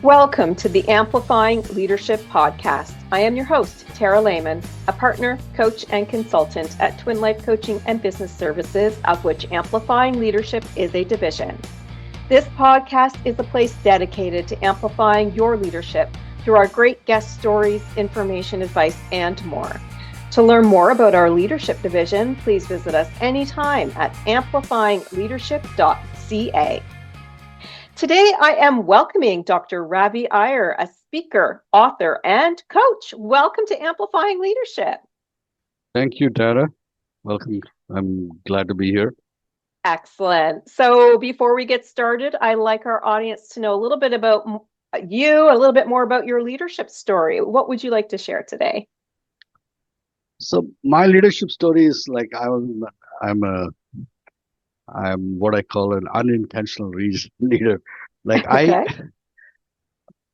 Welcome to the Amplifying Leadership Podcast. I am your host, Tara Lehman, a partner, coach, and consultant at Twin Life Coaching and Business Services, of which Amplifying Leadership is a division. This podcast is a place dedicated to amplifying your leadership through our great guest stories, information, advice, and more. To learn more about our leadership division, please visit us anytime at amplifyingleadership.ca. Today, I am welcoming Dr. Ravi Iyer, a speaker, author, and coach. Welcome to Amplifying Leadership. Thank you, Tara. Welcome. I'm glad to be here. Excellent. So before we get started, I'd like our audience to know a little bit about you, a little bit more about your leadership story. What would you like to share today? So my leadership story is like I'm what I call an unintentional leader. Like Okay.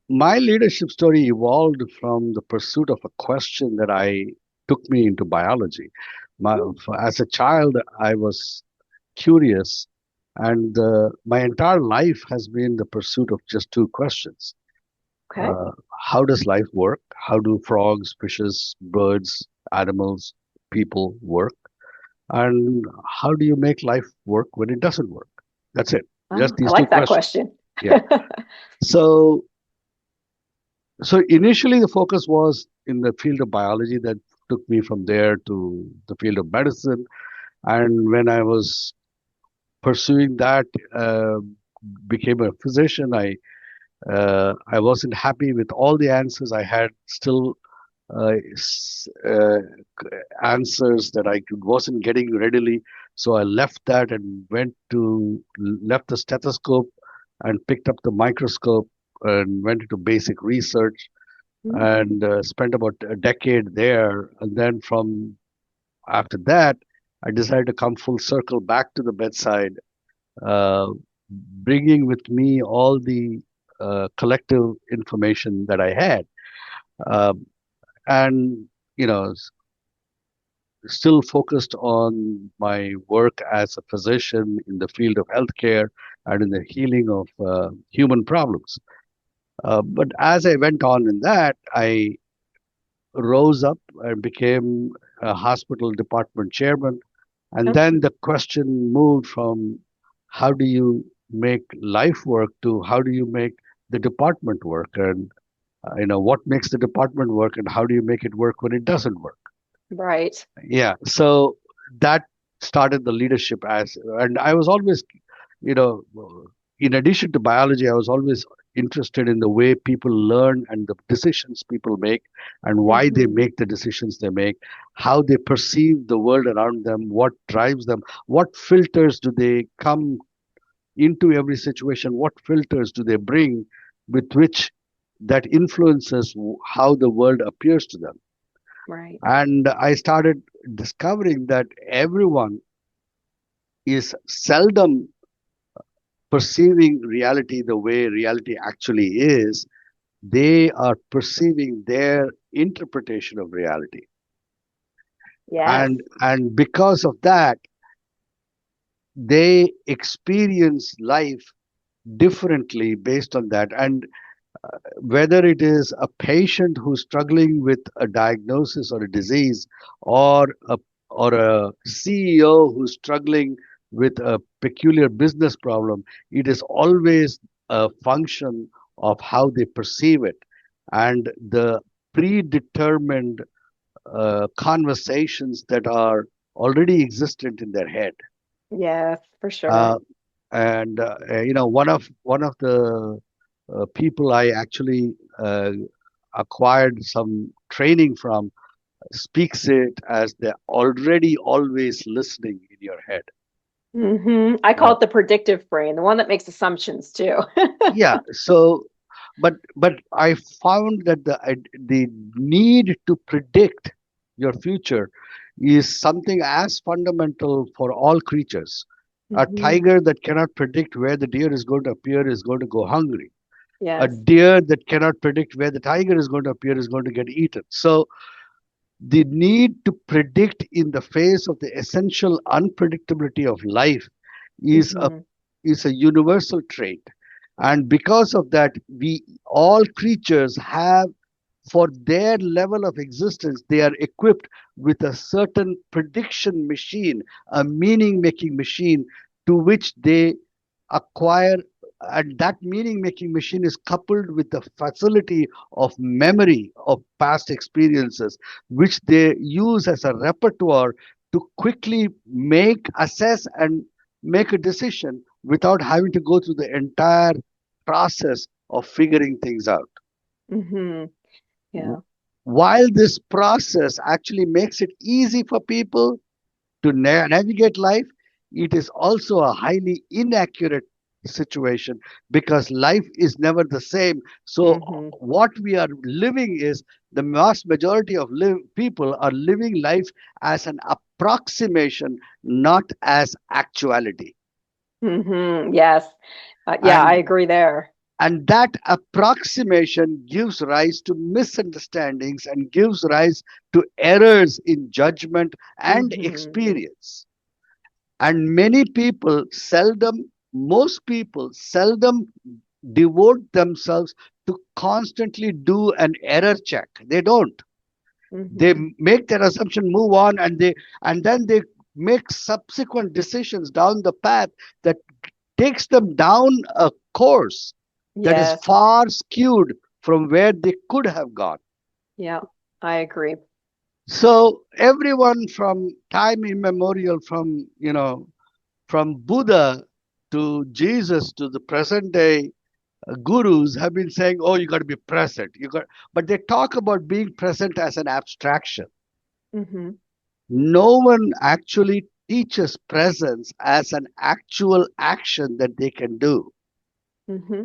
my leadership story evolved from the pursuit of a question that I took me into biology. As a child, I was curious, and my entire life has been the pursuit of just two questions. Okay. Uh, how does life work? How do frogs, fishes, birds, animals, people work? And how do you make life work when it doesn't work? That's it. Just Oh, I these two like that questions. question. Yeah. So, so initially the focus was in the field of biology that took me from there to the field of medicine. And when I was pursuing that, uh, became a physician, I wasn't happy with all the answers. I had still uh, answers that wasn't getting readily. So I left that and left the stethoscope and picked up the microscope and went into basic research and spent about a decade there. And then from after that, I decided to come full circle back to the bedside, uh, bringing with me all the collective information that I had. Um, and you know still focused on my work as a physician in the field of healthcare and in the healing of human problems. But as I went on in that, I rose up and became a hospital department chairman. And then the question moved from how do you make life work to how do you make the department work? And what makes the department work and how do you make it work when it doesn't work? Right. Yeah, so that started the leadership and I was always, you know, in addition to biology, I was always interested in the way people learn and the decisions people make and why they Mm-hmm. make the decisions they make, how they perceive the world around them, what drives them, what filters do they come into every situation, what filters do they bring with which that influences how the world appears to them. Right. And I started discovering that everyone is seldom perceiving reality the way reality actually is. They are perceiving their interpretation of reality. Yes. And because of that, they experience life differently based on that. And whether it is a patient who's struggling with a diagnosis or a disease, or a CEO who's struggling with a peculiar business problem, it is always a function of how they perceive it and the predetermined conversations that are already existent in their head. Yes, for sure. Uh, and one of the people I actually acquired some training from speaks it as they're already always listening in your head. I call Uh, it the predictive brain, the one that makes assumptions too. yeah. So, but I found that the need to predict your future is something as fundamental for all creatures. A hmm tiger that cannot predict where the deer is going to appear is going to go hungry. A Yes. deer that cannot predict where the tiger is going to appear is going to get eaten. So the need to predict in the face of the essential unpredictability of life is a hmm is a universal trait. And because of that, we all creatures have, for their level of existence, they are equipped with a certain prediction machine, a meaning making machine to which they acquire. And that meaning making machine is coupled with the facility of memory of past experiences, which they use as a repertoire to quickly make, assess, and make a decision without having to go through the entire process of figuring things out. Mm-hmm. Yeah. While this process actually makes it easy for people to navigate life, it is also a highly inaccurate situation because life is never the same. So, Mm-hmm. what we are living is the vast majority of people are living life as an approximation, not as actuality. Mm-hmm. Yes. Yeah, I And agree there. And that approximation gives rise to misunderstandings and gives rise to errors in judgment and Mm-hmm. experience. And many people seldom, most people seldom devote themselves to constantly do an error check. They don't. They Mm-hmm. make their assumption, move on, and then they make subsequent decisions down the path that takes them down a course that is Yes. far skewed from where they could have gone. Yeah, I agree. So everyone from time immemorial, from Buddha to Jesus to the present day gurus have been saying, "Oh, you got to be present." But they talk about being present as an abstraction. Mm-hmm. No one actually teaches presence as an actual action that they can do. Mm-hmm.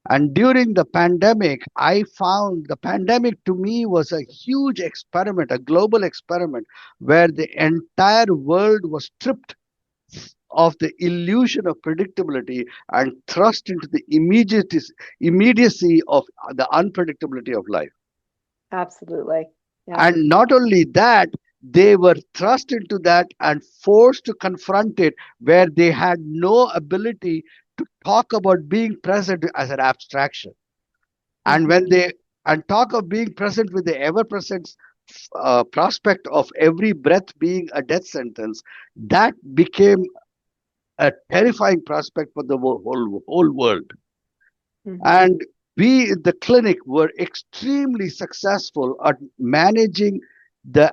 And during the pandemic, I found the pandemic to me was a huge experiment, a global experiment, where the entire world was stripped of the illusion of predictability and thrust into the immediacy of the unpredictability of life. Absolutely. Yeah. And not only that, they were thrust into that and forced to confront it, where they had no ability to talk about being present as an abstraction. And when Mm-hmm. they and talk of being present with the ever present prospect of every breath being a death sentence, that became a terrifying prospect for the whole world. Mm-hmm. And we in the clinic were extremely successful at managing the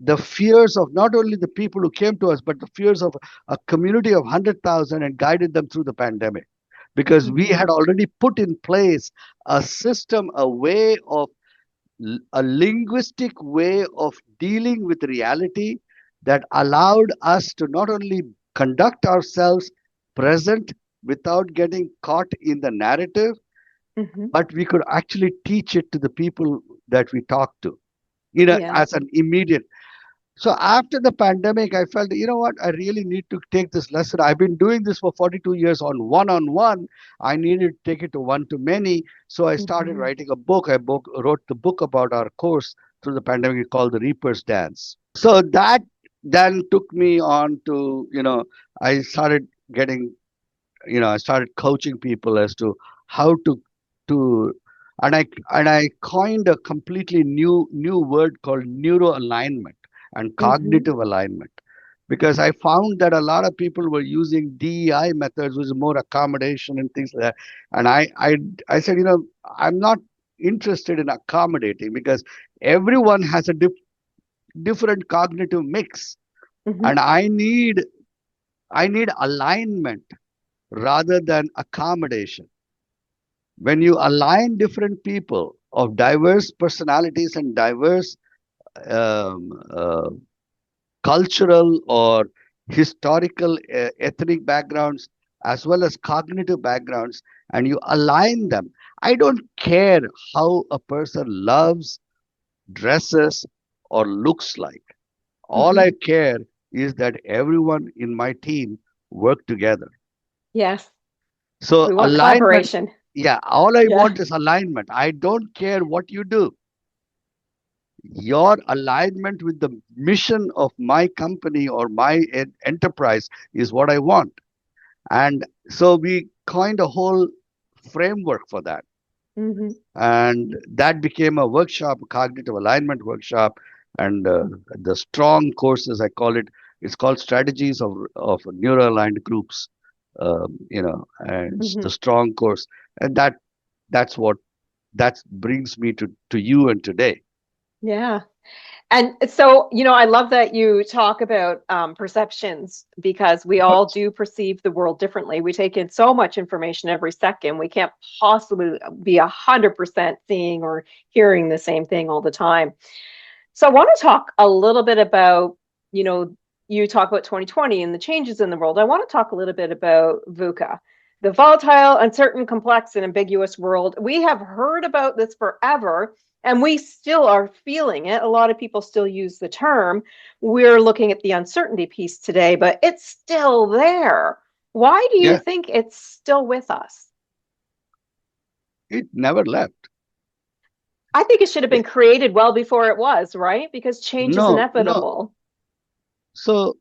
the fears of not only the people who came to us, but the fears of a community of 100,000, and guided them through the pandemic. Because we Mm-hmm. had already put in place a system, a way of a linguistic way of dealing with reality that allowed us to not only conduct ourselves present without getting caught in the narrative, Mm-hmm. but we could actually teach it to the people that we talk to, Yeah. as an immediate. So after the pandemic, I felt, you know what, I really need to take this lesson. I've been doing this for 42 years on one. I needed to take it to one to many. So I started Mm-hmm. writing a book. Wrote the book about our course through the pandemic called The Reaper's Dance. So that then took me on to, I started getting, I started coaching people as to how to and I coined a completely new word called neuro alignment and Mm-hmm. cognitive alignment, because I found that a lot of people were using DEI methods, which is more accommodation and things like that. And I said, I'm not interested in accommodating, because everyone has a different cognitive mix, Mm-hmm. and I need alignment rather than accommodation. When you align different people of diverse personalities and diverse um, uh, cultural or historical, ethnic backgrounds, as well as cognitive backgrounds, and you align them, I don't care how a person loves, dresses, or looks like. All Mm-hmm. I care is that everyone in my team work together. Yes. So We want alignment, collaboration. yeah, all I Yeah. want is alignment. I don't care what you do. Your alignment with the mission of my company or my enterprise is what I want. And so we coined a whole framework for that. Mm-hmm. And that became a workshop, a cognitive alignment workshop. And the strong courses, I call it, it's called strategies of neuro aligned groups, and it's Mm-hmm. the strong course. And that's what that brings me to you and today. Yeah. And so, I love that you talk about perceptions because we all do perceive the world differently. We take in so much information every second. We can't possibly be 100% seeing or hearing the same thing all the time. So I want to talk a little bit about, you know, you talk about 2020 and the changes in the world. I want to talk a little bit about VUCA, the volatile, uncertain, complex, and ambiguous world. We have heard about this forever, and we still are feeling it. A lot of people still use the term. We're looking at the uncertainty piece today, but it's still there. Why do you Yeah, think it's still with us? it never left. I think it should have been Eh, created well before it was, right? Because change is No, no. inevitable. So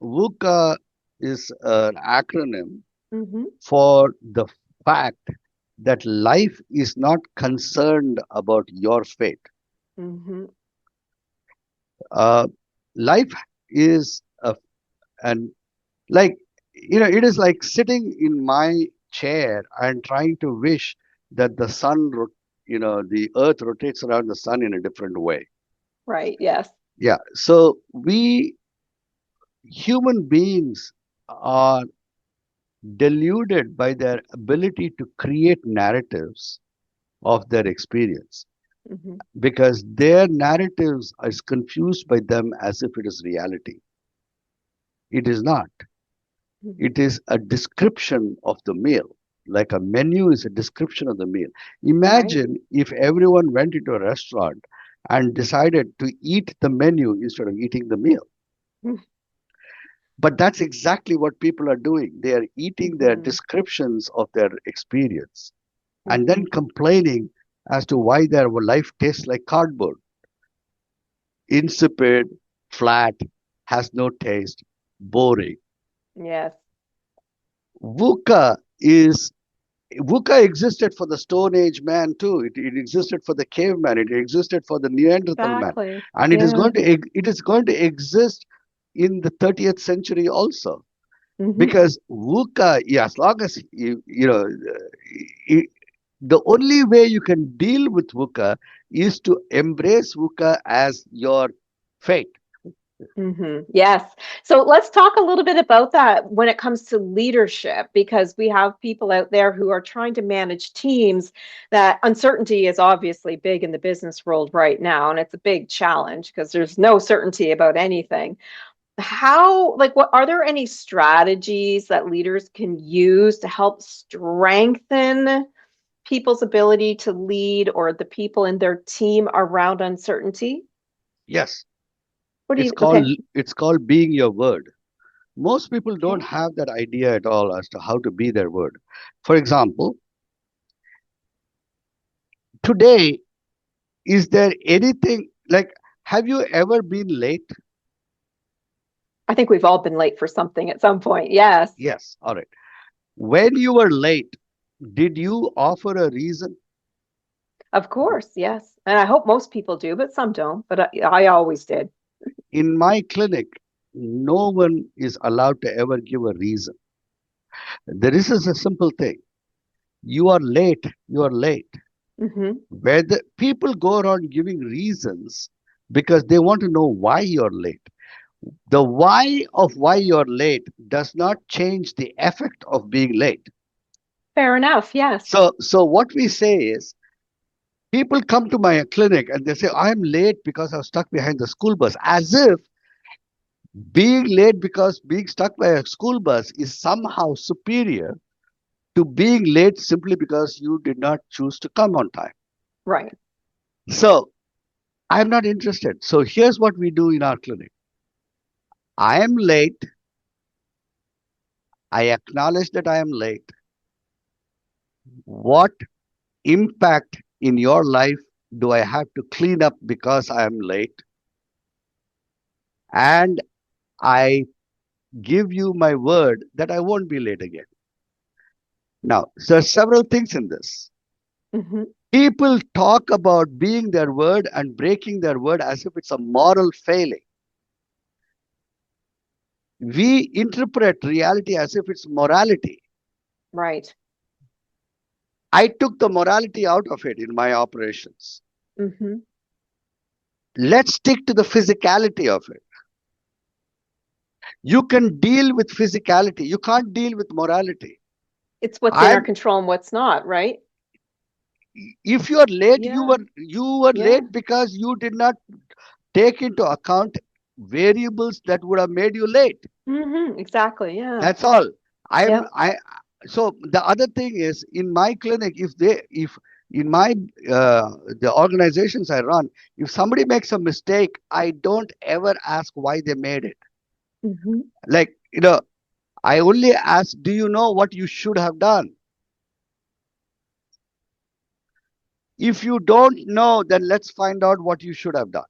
VUCA is an acronym Hmm. for the fact that life is not concerned about your fate. Hmm. Uh, Life is and like, it is like sitting in my chair and trying to wish that the earth rotates around the sun in a different way. Right. Yes. Yeah. So we human beings are deluded by their ability to create narratives of their experience, Hmm. because their narratives is confused by them as if it is reality. It is not. Hmm. It is a description of the meal. Like a menu is a description of the meal. Right. Imagine if everyone went into a restaurant and decided to eat the menu instead of eating the meal. But that's exactly what people are doing. They are eating their Hmm. descriptions of their experience and Hmm. then complaining as to why their life tastes like cardboard, insipid, flat, has no taste, boring. Yes. VUCA is VUCA existed for the Stone Age man too. It existed for the caveman. It existed for the Neanderthal man, Exactly. and Yeah. it is going to exist in the 30th century also. Hmm. Because VUCA, yeah, as long as i- the only way you can deal with VUCA is to embrace VUCA as your fate. Yes. So let's talk a little bit about that when it comes to leadership, because we have people out there who are trying to manage teams. That uncertainty is obviously big in the business world right now, and it's a big challenge because there's no certainty about anything. What are there any strategies that leaders can use to help strengthen people's ability to lead or the people in their team around uncertainty? Yes, What do it's you, called okay. it's called being your word. Most people don't Okay. have that idea at all as to how to be their word. For example, today, is there anything like, have you ever been late? I think we've all been late for something at some point. Yes, Yes. All right. When you were late, did you offer a reason? of course. Yes. And I hope most people do, but some don't. But I always did. In my clinic, no one is allowed to ever give a reason. This is a simple thing. You are late, you are late. Hmm. Whether people go around giving reasons because they want to know why you're late. The why of why you're late does not change the effect of being late. Fair enough. Yes. So what we say is, people come to my clinic and they say, I'm late because I was stuck behind the school bus, as if being late because being stuck by a school bus is somehow superior to being late simply because you did not choose to come on time. Right. So I'm not interested. So here's what we do in our clinic. I am late. I acknowledge that I am late. What impact in your life do I have to clean up because I am late? And I give you my word that I won't be late again. Now, there are several things in this. Mm-hmm. People talk about being their word and breaking their word as if it's a moral failing. We interpret reality as if it's morality. Right. I took the morality out of it in my operations. Mm-hmm. Let's stick to the physicality of it. You can deal with physicality. You can't deal with morality. It's what's in our I'm control and what's not, right? if you are late, Yeah. you were Yeah. late because you did not take into account variables that would have made you late. Mm-hmm. Exactly. Yeah. That's all. Yep. I so the other thing is in my clinic, if in my uh, the organizations I run, if somebody makes a mistake, I don't ever ask why they made it. Mm-hmm. Like, I only ask, do you know what you should have done? If you don't know, then let's find out what you should have done.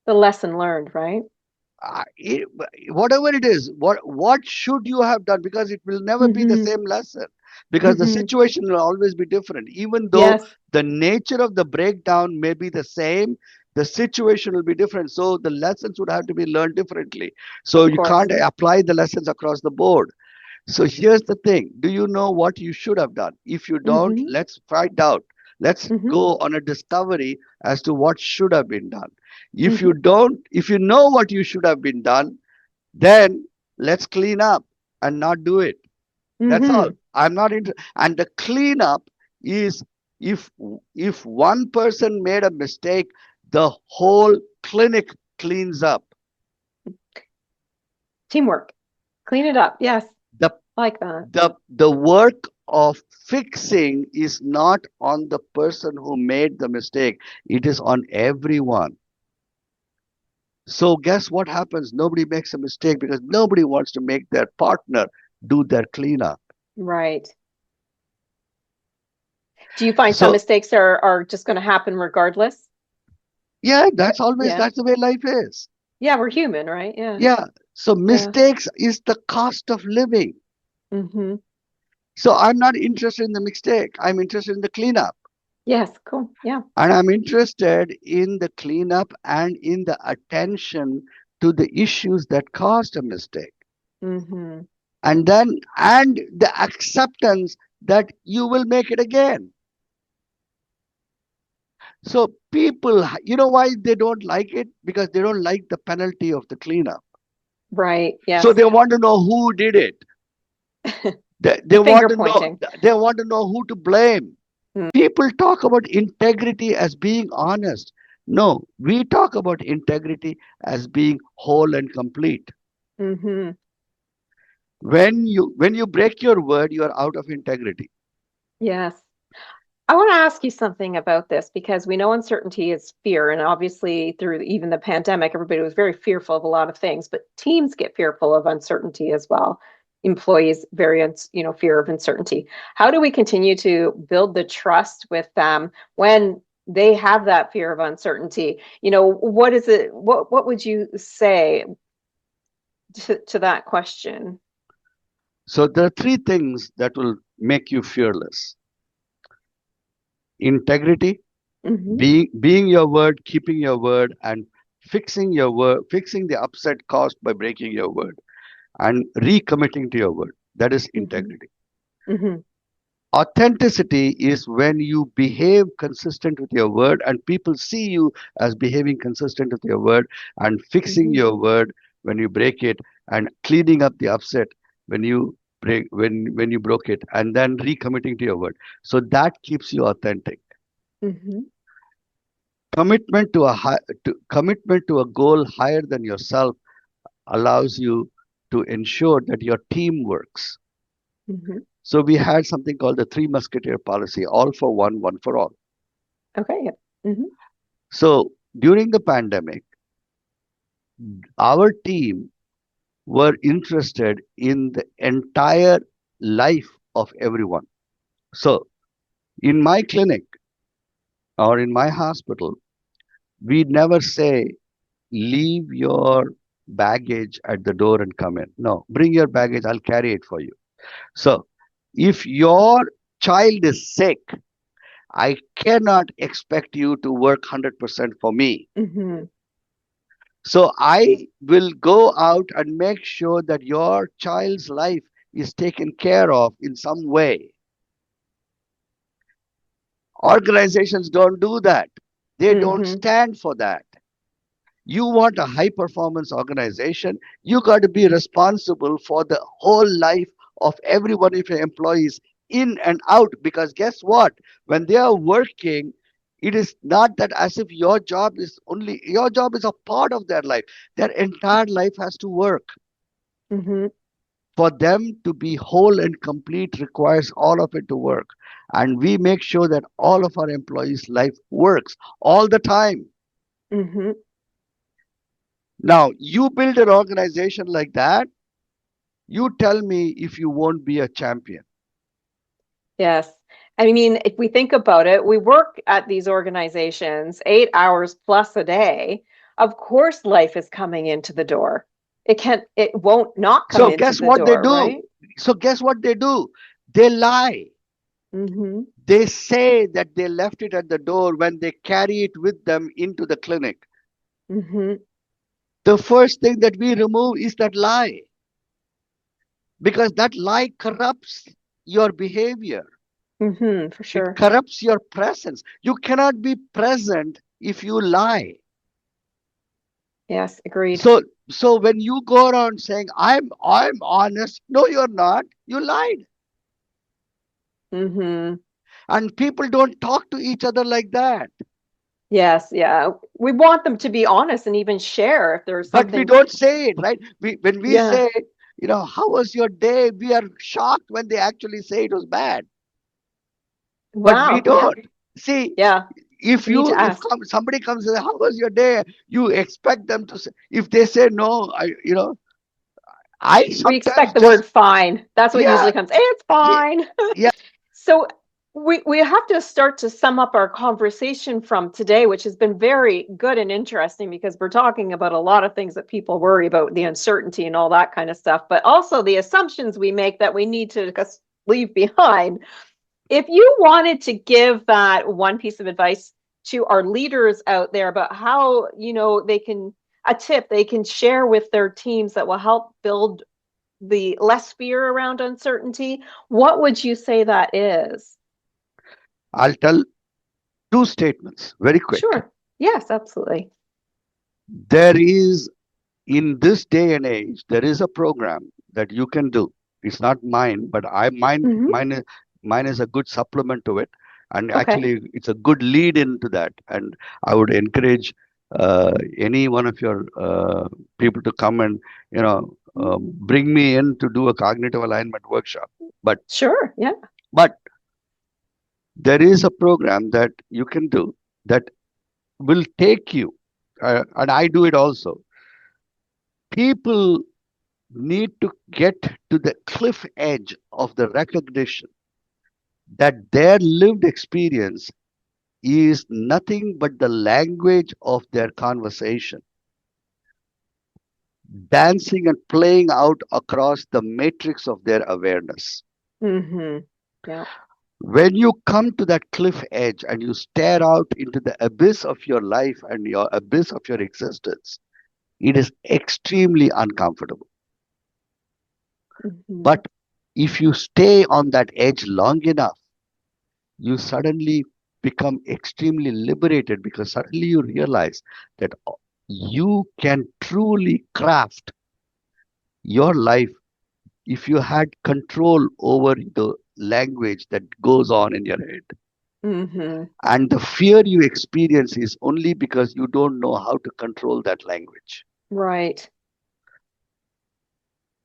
The lesson learned, right? uh, it, Whatever it is, what should you have done? Because it will never be the Mm-hmm. same lesson, because the Mm-hmm. situation will always be different. Even though Yes, the nature of the breakdown may be the same, the situation will be different, so the lessons would have to be learned differently. So of you can't course. apply the lessons across the board. So here's the thing. Do you know what you should have done? If you don't, Mm-hmm. let's find out. Let's Mm-hmm. go on a discovery as to what should have been done. If Mm-hmm. you don't, if you know what you should have been done, then let's clean up and not do it. That's all. Mm-hmm. I'm not into, and the cleanup is, if if one person made a mistake, the whole clinic cleans up. Teamwork. Clean it up. Yes, The like that. the work of fixing is not on the person who made the mistake. It is on everyone. So guess what happens? Nobody makes a mistake because nobody wants to make their partner do their cleanup. Right. Do you find some So mistakes are just going to happen regardless? yeah, Yeah. that's the way life is. Yeah, we're human, right? Yeah. Yeah. So Yeah. mistakes is the cost of living. Mm-hmm. So I'm not interested in the mistake. I'm interested in the cleanup. Yes, cool. Yeah. And I'm interested in the cleanup and in the attention to the issues that caused a mistake. Mm-hmm. And the acceptance that you will make it again. So people, you know why they don't like it? Because they don't like the penalty of the cleanup. Right. So Yes. they want to know who did it. They, The they want finger to know pointing. they want to know who to blame. People talk about integrity as being honest. No, we talk about integrity as being whole and complete. Mm-hmm. When you break your word, you are out of integrity. Yes. I want to ask you something about this because we know uncertainty is fear, and obviously through even the pandemic, everybody was very fearful of a lot of things, but teams get fearful of uncertainty as well. Employees variance, fear of uncertainty. How do we continue to build the trust with them when they have that fear of uncertainty? What is it? What would you say to that question? So there are three things that will make you fearless: integrity, Hmm. being your word, keeping your word, and fixing the upset caused by breaking your word, and recommitting to your word. That is Hmm. integrity. Hmm. Authenticity is when you behave consistent with your word and people see you as behaving consistent with your word, and fixing Hmm. your word when you break it, and cleaning up the upset when you broke it, and then recommitting to your word. So that keeps you authentic. Hmm. Commitment to a goal higher than yourself allows you to ensure that your team works. Hmm. So we had something called the three musketeer policy: all for one, one for all. Okay. Yeah. Hmm. So during the pandemic, our team were interested in the entire life of everyone. So in my clinic or in my hospital, we never say, leave your baggage at the door and come in. No, bring your baggage, I'll carry it for you. So if your child is sick, I cannot expect you to work 100% for me. Mm-hmm. So I will go out and make sure that your child's life is taken care of in some way. Organizations don't do that. They don't Mm-hmm. stand for that. You want a high performance organization, you got to be responsible for the whole life of every one of your employees in and out. Because guess what? When they are working, it is not that as if your job is a part of their life. Their entire life has to work. Mm-hmm. For them to be whole and complete requires all of it to work. And we make sure that all of our employees' life works all the time. Mm-hmm. Now, you build an organization like that, you tell me if you won't be a champion. Yes. I mean, if we think about it, we work at these organizations 8 hours plus a day. Of course, life is coming into the door. It won't not come So into guess the what they door, do? right? So guess what they do? They lie. Mm-hmm. They say that they left it at the door when they carry it with them into the clinic. Mm-hmm. The first thing that we remove is that lie, because that lie corrupts your behavior. Mm-hmm. For It sure. corrupts your presence. You cannot be present if you lie. Yes, agreed. So when you go around saying I'm honest, no, you're not. You lied. Mm-hmm. And people don't talk to each other like that. Yes, yeah. We want them to be honest and even share if there's But we something. don't say it, right? When we Yeah. say, how was your day? We are shocked when they actually say it was bad. But we Wow. Yeah. don't. See, Yeah. if We need you to if ask. somebody comes and says, how was your day? You expect them to say. If they say no, I We sometimes expect the just word fine. That's what yeah usually comes. It's yeah fine. yeah. So we have to start to sum up our conversation from today, which has been very good and interesting because we're talking about a lot of things that people worry about, the uncertainty and all that kind of stuff, but also the assumptions we make that we need to just leave behind. If you wanted to give that one piece of advice to our leaders out there about how, they can, a tip they can share with their teams that will help build the less fear around uncertainty, what would you say that is? I'll tell two statements very quick. Sure. Yes, absolutely. There is in this day and age, there is a program that you can do. It's not mine, but I mine Mm-hmm. mine is a good supplement to it, and Okay. actually it's a good lead into that. And I would encourage any one of your people to come and bring me in to do a cognitive alignment workshop. But Sure. Yeah. but there is a program that you can do that will take you, and I do it also. People need to get to the cliff edge of the recognition that their lived experience is nothing but the language of their conversation, dancing and playing out across the matrix of their awareness. Mm-hmm. Yeah. When you come to that cliff edge and you stare out into the abyss of your life and your abyss of your existence, it is extremely uncomfortable. Mm-hmm. But if you stay on that edge long enough, you suddenly become extremely liberated, because suddenly you realize that you can truly craft your life if you had control over the language that goes on in your head. Mm-hmm. And the fear you experience is only because you don't know how to control that language. Right.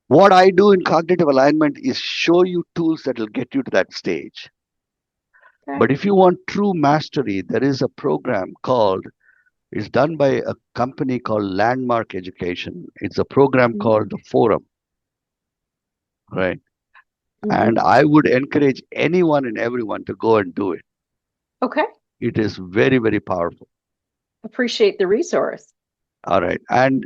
What I do in cognitive alignment is show you tools that will get you to that stage. Okay. But if you want true mastery, there is a program called It's done by a company called Landmark Education. It's a program called the Forum, right? Mm-hmm. And I would encourage anyone and everyone to go and do it. Okay. It is very, very powerful. Appreciate the resource. All right. And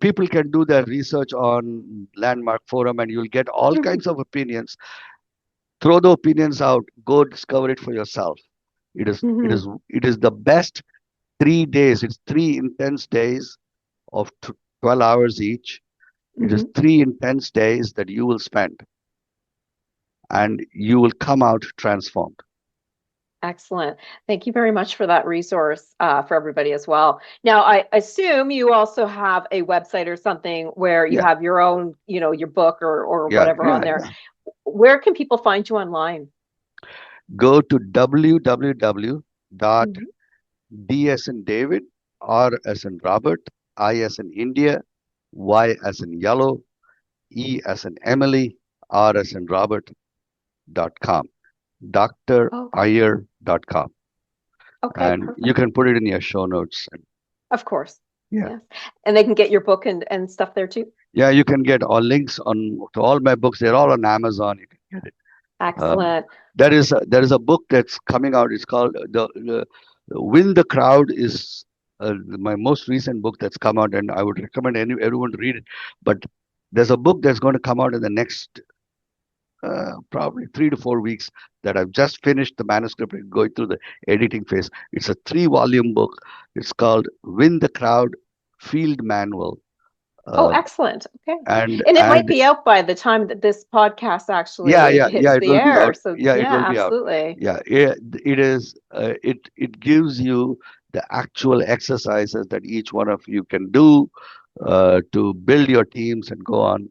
people can do their research on Landmark Forum, and you'll get all Mm-hmm. kinds of opinions. Throw the opinions out. Go discover it for yourself. Hmm. It is the best 3 days. It's 3 intense days of 12 hours each. It is Hmm. 3 intense days that you will spend, and you will come out transformed. Excellent. Thank you very much for that resource for everybody as well. Now, I assume you also have a website or something where you Yeah, have your own, your book or yeah, whatever on yeah, there. yeah. Where can people find you online? Go to www dot Hmm. D as in David, R as in Robert, I as in India, Y as in yellow, E as in Emily, R as in Robert.com, Okay. driyer.com. Okay, And you perfect. can put it in your show notes. And Of course. yeah, Yes. And they can get your book and stuff there too. yeah, you can get all links on to all my books. They're all on Amazon. You can get it. Um, Excellent. there is a book that's coming out. It's called the Win the Crowd is my most recent book that's come out, and I would recommend everyone to read it. But there's a book that's going to come out in the next probably 3 to 4 weeks that I've just finished the manuscript and going through the editing phase. It's a 3 volume book. It's called Win the Crowd Field Manual. Oh, Uh, excellent. Okay. and And it might and be out by the time that this podcast yeah, actually yeah, yeah, hits it the will be air. out. So Yeah, it yeah, will be out. absolutely. Yeah, it is. It gives you the actual exercises that each one of you can do to build your teams and go on.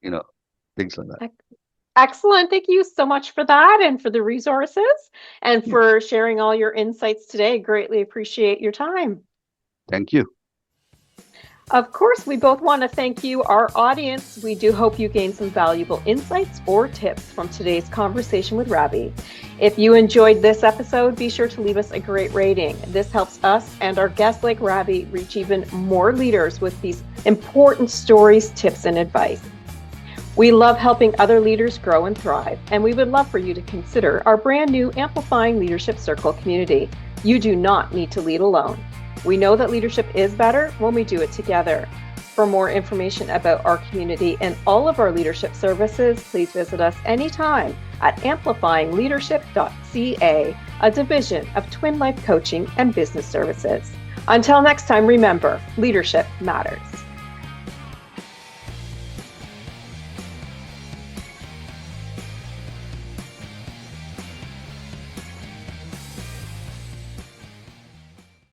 You know, things like that. Excellent. Thank you so much for that and for the resources and Yeah, for sharing all your insights today. Greatly appreciate your time. thank you. Of course, we both want to thank you, our audience. We do hope you gained some valuable insights or tips from today's conversation with Ravi. If you enjoyed this episode, be sure to leave us a great rating. This helps us and our guests like Ravi reach even more leaders with these important stories, tips, and advice. We love helping other leaders grow and thrive, and we would love for you to consider our brand new Amplifying Leadership Circle community. You do not need to lead alone. We know that leadership is better when we do it together. For more information about our community and all of our leadership services, please visit us anytime at amplifyingleadership.ca, a division of Twin Life Coaching and Business Services. Until next time, remember, leadership matters.